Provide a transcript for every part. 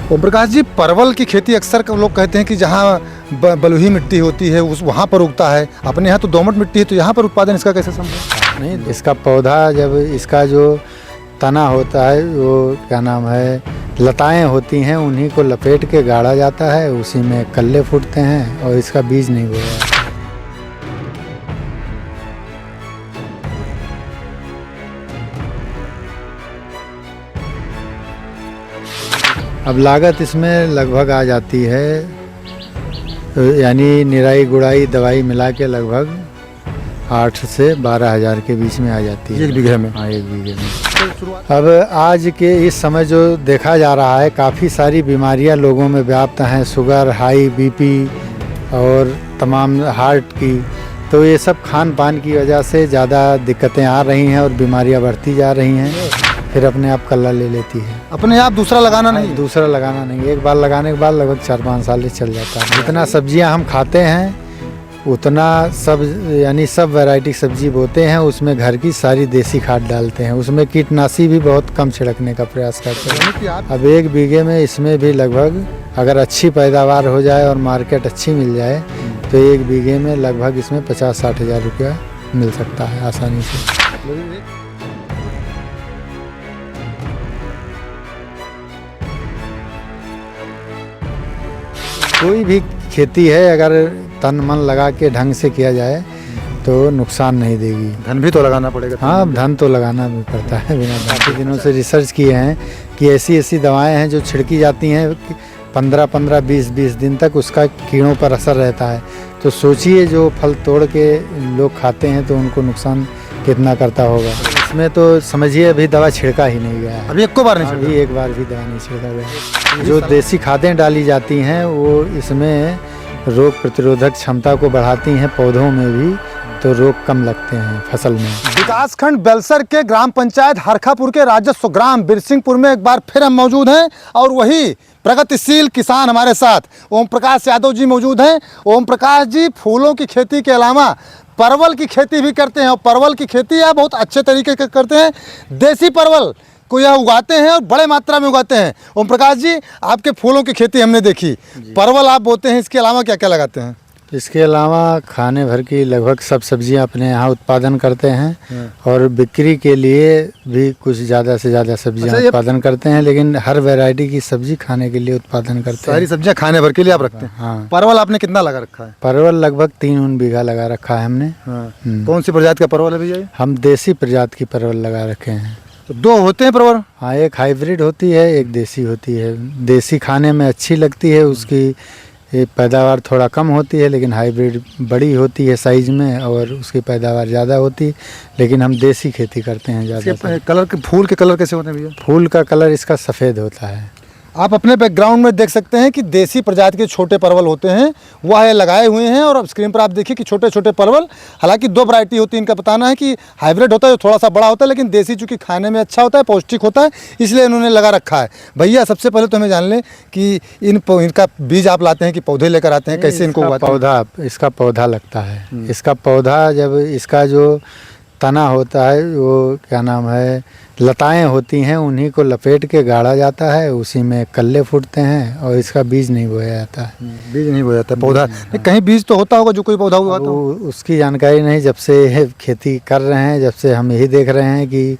ओम प्रकाश जी, परवल की खेती अक्सर लोग कहते हैं कि जहाँ बलुही मिट्टी होती है उस वहाँ पर उगता है। अपने यहाँ तो दोमट मिट्टी है, तो यहाँ पर उत्पादन इसका कैसे संभव? नहीं, इसका पौधा जब इसका जो तना होता है वो क्या नाम है, लताएं होती हैं, उन्हीं को लपेट के गाड़ा जाता है, उसी में कल्ले फूटते हैं और इसका बीज नहीं बोया जाता। अब लागत इसमें लगभग आ जाती है, यानी निराई गुड़ाई दवाई मिला के लगभग 8 से 12 हज़ार के बीच में आ जाती है 1 बीघे में। हाँ, 1 बीघे में। अब आज के इस समय जो देखा जा रहा है, काफ़ी सारी बीमारियां लोगों में व्याप्त हैं, शुगर, हाई बीपी और तमाम हार्ट की। तो ये सब खान पान की वजह से ज़्यादा दिक्कतें आ रही हैं और बीमारियां बढ़ती जा रही हैं। फिर अपने आप कल्ला ले लेती है। अपने आप दूसरा लगाना नहीं? दूसरा लगाना नहीं, एक बार लगाने के बाद लगभग 4-5 साल चल जाता है। जितना सब्जियां हम खाते हैं उतना सब, यानी सब वैरायटी सब्जी बोते हैं, उसमें घर की सारी देसी खाद डालते हैं, उसमें कीटनाशी भी बहुत कम छिड़कने का प्रयास करते हैं। अब 1 बीघे में इसमें भी लगभग अगर अच्छी पैदावार हो जाए और मार्केट अच्छी मिल जाए तो 1 बीघे में लगभग इसमें 50-60 हज़ार रुपया मिल सकता है आसानी से। कोई भी खेती है अगर तन मन लगा के ढंग से किया जाए तो नुकसान नहीं देगी। धन भी तो लगाना पड़ेगा। हाँ, धन तो लगाना भी पड़ता है। बिना काफ़ी दिनों से रिसर्च किए हैं कि ऐसी दवाएं हैं जो छिड़की जाती हैं 15-15, 20-20 दिन तक उसका कीड़ों पर असर रहता है। तो सोचिए जो फल तोड़ के लोग खाते हैं तो उनको नुकसान कितना करता होगा। इसमें तो समझिए अभी दवा छिड़का ही नहीं गया है। अभी एक बार नहीं छिड़का? अभी एक बार भी दवा नहीं छिड़का गया। जो देसी खादें डाली जाती हैं वो इसमें रोग प्रतिरोधक क्षमता को बढ़ाती हैं पौधों में भी, तो रोग कम लगते हैं फसल में। विकासखंड बेलसर के ग्राम पंचायत हरखापुर के राजस्व ग्राम बिरसिंहपुर में एक बार फिर हम मौजूद हैं और वही प्रगतिशील किसान हमारे साथ ओम प्रकाश यादव जी मौजूद हैं। ओम प्रकाश जी फूलों की खेती के अलावा परवल की खेती भी करते हैं और परवल की खेती आप बहुत अच्छे तरीके से करते हैं। देसी परवल को यह उगाते हैं और बड़े मात्रा में उगाते हैं। ओम प्रकाश जी, आपके फूलों की खेती हमने देखी, परवल आप बोते हैं, इसके अलावा क्या क्या लगाते हैं? इसके अलावा खाने भर की लगभग सब सब्जियां अपने यहाँ उत्पादन करते हैं और बिक्री के लिए भी कुछ ज़्यादा से ज़्यादा सब्जियां उत्पादन करते हैं, लेकिन हर वैरायटी की सब्जी खाने के लिए उत्पादन करते हैं। सारी सब्जियां खाने भर के लिए आप रखते हैं? हाँ। परवल आपने कितना लगा रखा है? परवल लगभग 3 बीघा लगा रखा है हमने। कौन सी प्रजाति का परवल है भैया? हम देसी प्रजाति की परवल लगा रखे हैं। तो 2 होते हैं परवल? हाँ, एक हाइब्रिड होती है, एक देसी होती है। देसी खाने में अच्छी लगती है, उसकी पैदावार थोड़ा कम होती है, लेकिन हाइब्रिड बड़ी होती है साइज में और उसकी पैदावार ज़्यादा होती है। लेकिन हम देसी खेती करते हैं ज़्यादा। कलर के फूल के कलर कैसे होते हैं भैया? फूल का कलर इसका सफ़ेद होता है। आप अपने बैकग्राउंड में देख सकते हैं कि देसी प्रजाति के छोटे परवल होते हैं, वह लगाए हुए हैं। और अब स्क्रीन पर आप देखिए कि छोटे छोटे परवल, हालांकि 2 वैरायटी होती है। इनका बताना है कि हाइब्रिड होता है जो थोड़ा सा बड़ा होता है, लेकिन देसी चूँकि खाने में अच्छा होता है, पौष्टिक होता है, इसलिए इन्होंने लगा रखा है। भैया सबसे पहले तो हमें जान लें कि इनका बीज आप लाते हैं कि पौधे लेकर आते हैं, कैसे इनको उगाते हैं? पौधा, इसका पौधा लगता है। इसका पौधा जब इसका जो तना होता है वो क्या नाम है, लताएं होती हैं, उन्हीं को लपेट के गाड़ा जाता है, उसी में कल्ले फूटते हैं और इसका बीज नहीं बोया जाता है। बीज नहीं बोया जाता, पौधा कहीं बीज तो होता होगा जो कोई पौधा हुआ तो? उसकी जानकारी नहीं। जब से खेती कर रहे हैं, जब से हम यही देख रहे हैं कि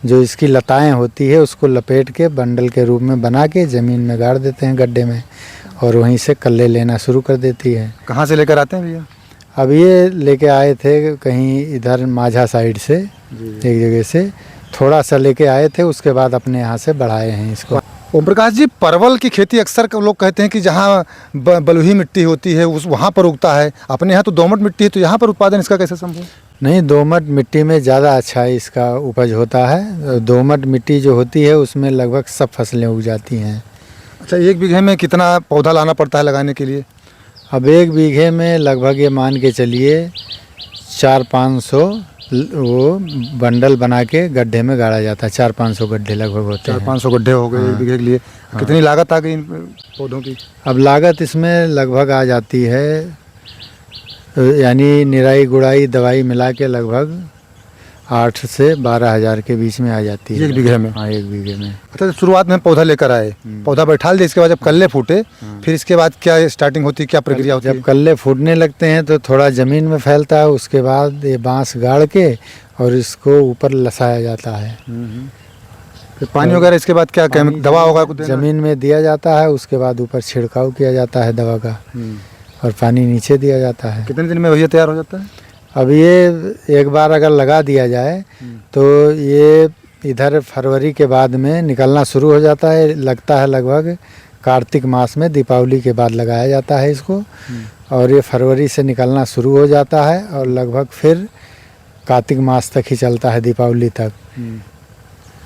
जो इसकी लताएं होती है उसको लपेट के बंडल के रूप में बना के ज़मीन में गाड़ देते हैं गड्ढे में, और वहीं से कल्ले लेना शुरू कर देती है। कहाँ से लेकर आते हैं भैया? अब ये लेके आए थे कहीं इधर माझा साइड से, एक जगह से थोड़ा सा लेके आए थे, उसके बाद अपने यहाँ से बढ़ाए हैं इसको। ओम प्रकाश जी, परवल की खेती अक्सर लोग कहते हैं कि जहाँ बलुही मिट्टी होती है उस वहाँ पर उगता है। अपने यहाँ तो दोमट मिट्टी है, तो यहाँ पर उत्पादन इसका कैसे संभव? नहीं, दोमट मिट्टी में ज़्यादा अच्छा इसका उपज होता है। दोमट मिट्टी जो होती है उसमें लगभग सब फसलें उग जाती हैं। अच्छा, 1 बीघे में कितना पौधा लाना पड़ता है लगाने के लिए? अब 1 बीघे में लगभग ये मान के चलिए 400-500 वो बंडल बना के गड्ढे में गाड़ा जाता है। 400-500 गड्ढे लगभग होते हैं। 400-500 गड्ढे हो गए 1 बीघे के लिए। कितनी लागत आ गई इन पौधों की? अब लागत इसमें लगभग आ जाती है, यानी निराई गुड़ाई दवाई मिला के लगभग 8 से 12 हज़ार के बीच में आ जाती है। 1 बीघे में? हाँ, 1 बीघे में। अच्छा, शुरुआत में पौधा लेकर आए, पौधा बैठा दिए, इसके बाद जब कल्ले फूटे फिर इसके बाद क्या स्टार्टिंग होती है, क्या प्रक्रिया होती है? जब कल्ले फूटने लगते हैं तो थोड़ा ज़मीन में फैलता है, उसके बाद ये बांस गाड़ के और इसको ऊपर लसाया जाता है। फिर पानी वगैरह इसके बाद क्या दवा होगा कुछ देना? ज़मीन में दिया जाता है, उसके बाद ऊपर छिड़काव किया जाता है दवा का और पानी नीचे दिया जाता है। कितने दिन में भैया तैयार हो जाता है? अब ये एक बार अगर लगा दिया जाए तो ये इधर फरवरी के बाद में निकलना शुरू हो जाता है। लगता है लगभग कार्तिक मास में, दीपावली के बाद लगाया जाता है इसको, और ये फरवरी से निकलना शुरू हो जाता है और लगभग फिर कार्तिक मास तक ही चलता है, दीपावली तक।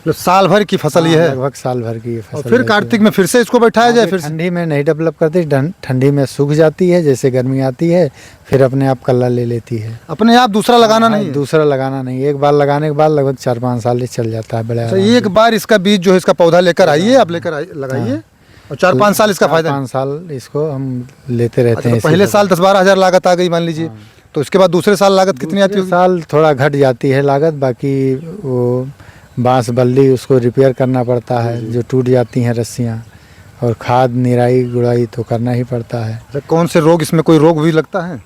तो साल भर की फसल ये है? लगभग साल भर की ये और फसल। फिर कार्तिक में फिर से इसको बैठाया जाए? फिर ठंडी में नहीं डेवलप करती, ठंडी में सूख जाती है, जैसे गर्मी आती है फिर अपने आप कल्ला ले लेती है। अपने आप दूसरा लगाना नहीं है? दूसरा लगाना नहीं, एक बार लगाने के बाद लगभग 4-5 साल चल जाता है बड़े। तो एक बार इसका बीज जो है, इसका पौधा लेकर आइए, आप लेकर लगाइए और 4-5 साल इसका फायदा। 5 साल इसको हम लेते रहते अच्छा, हैं। तो पहले साल 10-12 हज़ार लागत आ गई मान लीजिए, तो उसके बाद दूसरे साल लागत कितनी आती होगी? साल थोड़ा घट जाती है लागत, बाकी वो बांस बल्ली उसको रिपेयर करना पड़ता है जो टूट जाती हैं रस्सियाँ, और खाद निराई गुड़ाई तो करना ही पड़ता है। अच्छा, कौन से रोग, इसमें कोई रोग भी लगता है?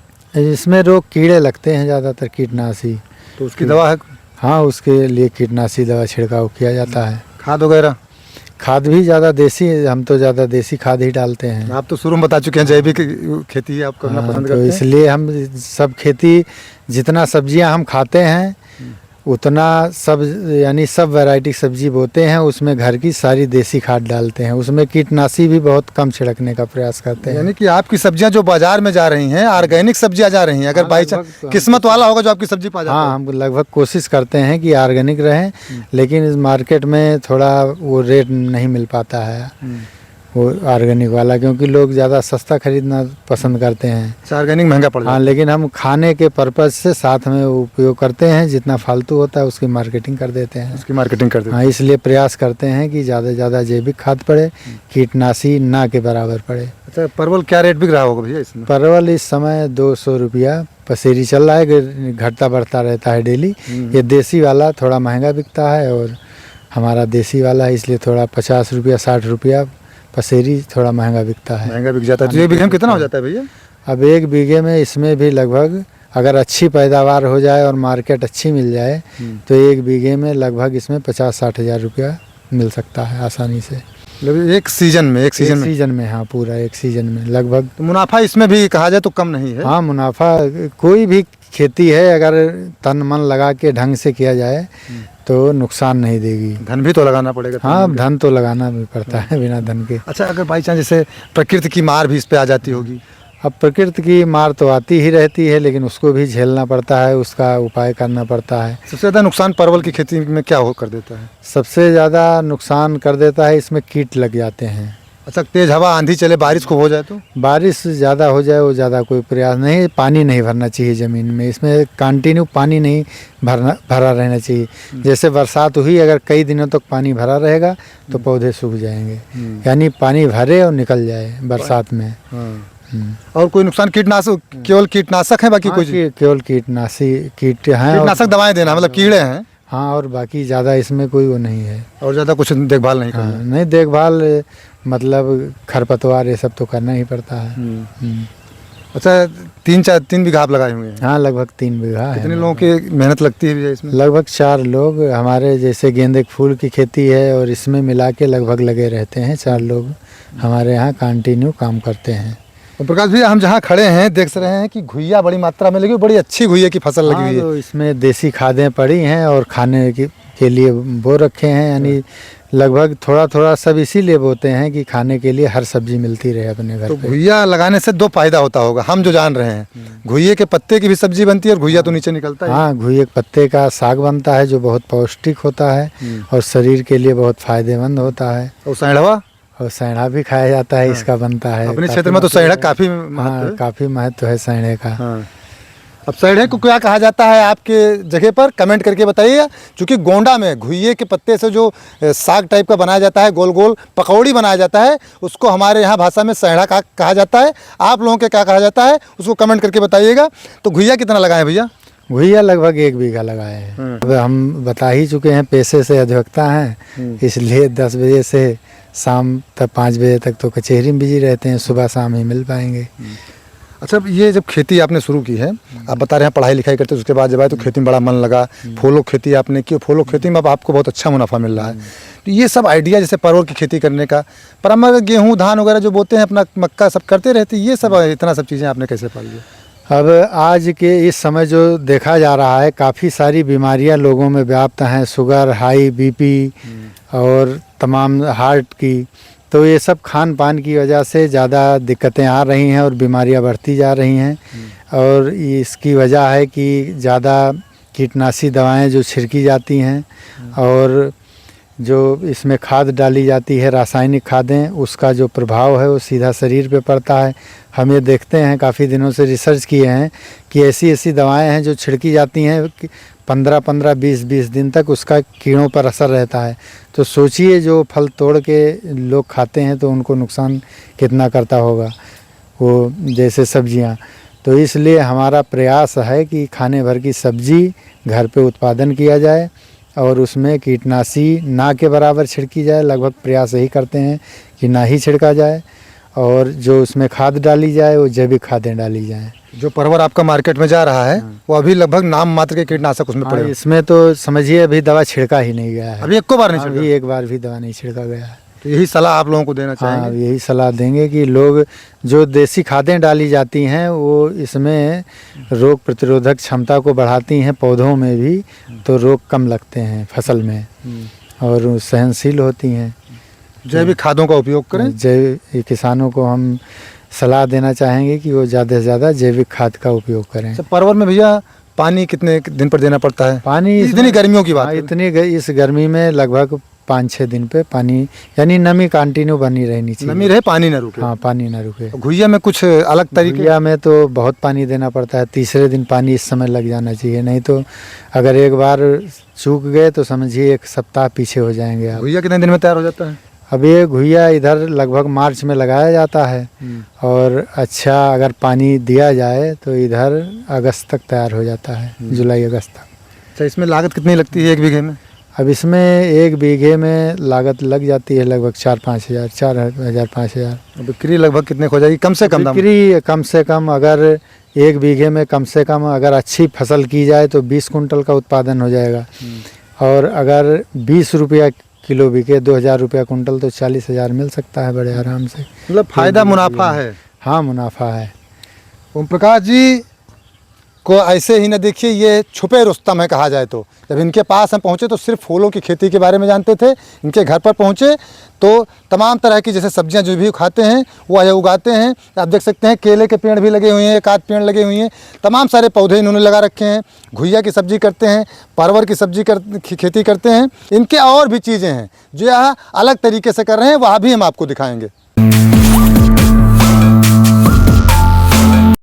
इसमें रोग कीड़े लगते हैं ज़्यादातर, कीटनाशी। तो उसकी दवा है? हाँ, उसके लिए कीटनाशी दवा छिड़काव किया जाता है। खाद वगैरह? खाद भी ज़्यादा देसी, हम तो ज़्यादा देसी खाद ही डालते हैं। आप तो शुरू में बता चुके हैं जैविक खेती आप करना पसंद तो करते हैं, इसलिए हम सब खेती, जितना सब्जियां हम खाते हैं उतना सब, यानी सब वैरायटी सब्जी बोते हैं, उसमें घर की सारी देसी खाद डालते हैं, उसमें कीटनाशी भी बहुत कम छिड़कने का प्रयास करते हैं। यानी कि आपकी सब्जियां जो बाजार में जा रही हैं, ऑर्गेनिक सब्जियां जा रही हैं, अगर बाई चांस किस्मत वाला होगा जो आपकी सब्जी पा जाता है। हाँ, हम लगभग कोशिश करते हैं कि ऑर्गेनिक रहें, लेकिन इस मार्केट में थोड़ा वो रेट नहीं मिल पाता है वो ऑर्गेनिक वाला, क्योंकि लोग ज़्यादा सस्ता खरीदना पसंद करते हैं। ऑर्गेनिक महंगा पड़ जाता हाँ, लेकिन हम खाने के पर्पज़ से साथ में उपयोग करते हैं, जितना फालतू होता है उसकी मार्केटिंग कर देते हैं। है, उसकी मार्केटिंग कर देते हैं। हाँ, इसलिए प्रयास करते हैं कि ज़्यादा से ज़्यादा जैविक खाद पड़े, कीटनाशी ना के बराबर पड़े। अच्छा, परवल क्या रेट बिक रहा होगा भैया इसमें? परवल इस समय 200 रुपया पसेरी चल रहा है, घटता बढ़ता रहता है डेली। ये देसी वाला थोड़ा महंगा बिकता है और हमारा देसी वाला है, इसलिए थोड़ा 50 रुपया 60 रुपया पसेरी थोड़ा महंगा बिकता है। महंगा बिक जाता है। तो 1 बीघे में कितना हो जाता है भैया? अब 1 बीघे में इसमें भी लगभग, अगर अच्छी पैदावार हो जाए और मार्केट अच्छी मिल जाए तो 1 बीघे में लगभग इसमें 50-60 हज़ार रुपया मिल सकता है आसानी से। मतलब एक सीजन में? एक सीजन में, हाँ, पूरा एक सीजन में लगभग। तो मुनाफा इसमें भी कहा जाए तो कम नहीं है? हाँ, मुनाफा, कोई भी खेती है अगर तन मन लगा के ढंग से किया जाए तो नुकसान नहीं देगी। धन भी तो लगाना पड़ेगा। हाँ, धन तो लगाना भी पड़ता है, बिना धन के। अच्छा, अगर बाई चांस जैसे प्रकृति की मार भी इस पे आ जाती होगी? अब प्रकृति की मार तो आती ही रहती है, लेकिन उसको भी झेलना पड़ता है, उसका उपाय करना पड़ता है। सबसे ज़्यादा नुकसान परवल की खेती में क्या हो कर देता है? सबसे ज़्यादा नुकसान कर देता है, इसमें कीट लग जाते हैं। अच्छा, तेज हवा आंधी चले, बारिश खूब हो जाए तो? बारिश ज़्यादा हो जाए वो ज़्यादा कोई प्रयास नहीं, पानी नहीं भरना चाहिए ज़मीन में, इसमें कंटिन्यू पानी नहीं भरा रहना चाहिए। जैसे बरसात हुई, अगर कई दिनों तक पानी भरा रहेगा तो पौधे सूख जाएंगे, यानी पानी भरे और निकल जाए बरसात में। और कोई नुकसान? कीटनाशक, केवल कीटनाशक है, बाकी कोई? केवल कीटनाशी हैं, कीटनाशक दवाएं देना, मतलब कीड़े हैं। हाँ, और बाकी ज़्यादा इसमें कोई वो नहीं है। और ज़्यादा कुछ देखभाल नहीं करना? नहीं, देखभाल मतलब खरपतवार ये सब तो करना ही पड़ता है। अच्छा, 3 बीघा आप लगाए हुए हैं? हाँ, लगभग 3 बीघा है। कितने लोगों की मेहनत लगती है भैया इसमें? लगभग 4 लोग, हमारे जैसे गेंदे के फूल की खेती है और इसमें मिला के लगभग लगे रहते हैं 4 लोग हमारे यहाँ कंटिन्यू काम करते हैं। और प्रकाश भैया, हम जहाँ खड़े हैं देख रहे हैं कि घुइया बड़ी मात्रा में लगी, बड़ी अच्छी घुइया की फसल लगी हुई है। तो इसमें देसी खादें पड़ी हैं और खाने के लिए बो रखे हैं, यानी लगभग थोड़ा थोड़ा सब इसीलिए बोते हैं कि खाने के लिए हर सब्जी मिलती रहे अपने घर तो पे। घुइया लगाने से 2 फायदा होता होगा, हम जो जान रहे हैं। घुइये के पत्ते की भी सब्जी बनती है और घुइया तो नीचे निकलता है। हाँ, घुइये के पत्ते का साग बनता है जो बहुत पौष्टिक होता है और शरीर के लिए बहुत फायदेमंद होता है। और सैंडवा? और सैंडा भी खाया जाता है, इसका बनता है। अपने क्षेत्र में तो सैंडा काफी हाँ, काफी महत्व है सैंडे का। हाँ। अब सैंडे को क्या कहा जाता है आपके जगह पर, कमेंट करके बताइएगा। क्योंकि गोंडा में घुइये के पत्ते से जो साग टाइप का बनाया जाता है, गोल गोल पकौड़ी बनाया जाता है, उसको हमारे यहाँ भाषा में सैंडा कहा जाता है। आप लोगों के क्या कहा जाता है उसको कमेंट करके बताइएगा। तो घुइया कितना लगाएं भैया? घुइया लगभग 1 बीघा लगाए हैं। अब हम बता ही चुके हैं, पैसे से अधिवक्ता हैं, इसलिए 10 बजे से शाम तक 5 बजे तक तो कचहरी में बिजी रहते हैं, सुबह शाम ही मिल पाएंगे। अच्छा, ये जब खेती आपने शुरू की है, आप बता रहे हैं पढ़ाई लिखाई करते, उसके बाद जब आए तो खेती में बड़ा मन लगा, फूलों खेती आपने की, फूलों खेती में अब आपको बहुत अच्छा मुनाफा मिल रहा है। तो ये सब आइडिया जैसे परवल की खेती करने का, पर हम अगर गेहूँ धान वगैरह जो बोते हैं, अपना मक्का सब करते रहते, ये सब इतना सब चीज़ें आपने कैसे पाल लिया? अब आज के इस समय जो देखा जा रहा है, काफ़ी सारी बीमारियां लोगों में व्याप्त हैं, शुगर, हाई बीपी और तमाम हार्ट की, तो ये सब खान पान की वजह से ज़्यादा दिक्कतें आ रही हैं और बीमारियां बढ़ती जा रही हैं। और इसकी वजह है कि ज़्यादा कीटनाशी दवाएं जो छिड़की जाती हैं और जो इसमें खाद डाली जाती है, रासायनिक खादें, उसका जो प्रभाव है वो सीधा शरीर पे पड़ता है। हम ये देखते हैं, काफ़ी दिनों से रिसर्च किए हैं कि ऐसी ऐसी दवाएं हैं जो छिड़की जाती हैं, 15-15, 20-20 दिन तक उसका कीड़ों पर असर रहता है। तो सोचिए, जो फल तोड़ के लोग खाते हैं तो उनको नुकसान कितना करता होगा वो, जैसे सब्जियां। तो इसलिए हमारा प्रयास है कि खाने भर की सब्जी घर पे उत्पादन किया जाए और उसमें कीटनाशी ना के बराबर छिड़की जाए। लगभग प्रयास यही करते हैं कि ना ही छिड़का जाए, और जो उसमें खाद डाली जाए वो जैविक खादें डाली जाएं। जो परवल आपका मार्केट में जा रहा है, वो अभी लगभग नाम मात्र के कीटनाशक उसमें पड़े। इसमें तो समझिए अभी दवा छिड़का ही नहीं गया है, अभी एक बार नहीं छिड़का, अभी एक बार भी दवा नहीं छिड़का गया है। तो यही सलाह आप लोगों को देना हाँ, चाहेंगे? यही सलाह देंगे कि लोग, जो देसी खादें डाली जाती हैं वो इसमें रोग प्रतिरोधक क्षमता को बढ़ाती हैं, पौधों में भी तो रोग कम लगते हैं फसल में और सहनशील होती हैं। जैविक खादों का उपयोग करें। किसानों को हम सलाह देना चाहेंगे कि वो ज़्यादा से ज़्यादा जैविक खाद का उपयोग करें। अच्छा, परवल में भैया पानी कितने दिन पर देना पड़ता है? पानी इतनी गर्मियों की बात है। इस गर्मी में लगभग 5-6 दिन पे पानी, यानी नमी कंटिन्यू बनी रहनी चाहिए। नमी रहे, पानी ना रुके। हाँ, पानी ना रुके। घुइया में कुछ अलग तरीके? घुइया में तो बहुत पानी देना पड़ता है, तीसरे दिन पानी इस समय लग जाना चाहिए, नहीं तो अगर एक बार चूक गए तो समझिए 1 सप्ताह पीछे हो जाएंगे आप। घुइया कितने दिन में तैयार हो जाता है? अब ये घुइया इधर लगभग मार्च में लगाया जाता है और अच्छा अगर पानी दिया जाए तो इधर अगस्त तक तैयार हो जाता है, जुलाई अगस्त तक। अच्छा, इसमें लागत कितनी लगती है 1 बीघे में? अब इसमें 1 बीघे में लागत लग जाती है लगभग 4-5 हज़ार, 4,000-5,000। बिक्री लगभग कितने हो जाएगी कम से कम दाम? बिक्री कम से कम, अगर 1 बीघे में कम से कम अगर अच्छी फसल की जाए तो 20 कुंटल का उत्पादन हो जाएगा। और अगर 20 रुपया किलो बिके, 2,000 रुपया कुंटल, तो 40,000 मिल सकता है बड़े आराम से। मतलब फायदा मुनाफा है। हाँ, मुनाफा है। ओम प्रकाश जी को ऐसे ही न देखिए, ये छुपे रुस्तम है कहा जाए तो। जब इनके पास हम पहुँचे तो सिर्फ फूलों की खेती के बारे में जानते थे। इनके घर पर पहुँचे तो तमाम तरह की जैसे सब्जियां जो भी खाते हैं वो आए उगाते हैं। आप देख सकते हैं केले के पेड़ भी लगे हुए हैं, 1 आध पेड़ लगे हुए हैं, तमाम सारे पौधे इन्होंने लगा रखे हैं। घुइया की सब्जी करते हैं, परवल की सब्जी खेती करते हैं। इनके और भी चीज़ें हैं जो यहाँ अलग तरीके से कर रहे हैं, वहाँ भी हम आपको दिखाएँगे।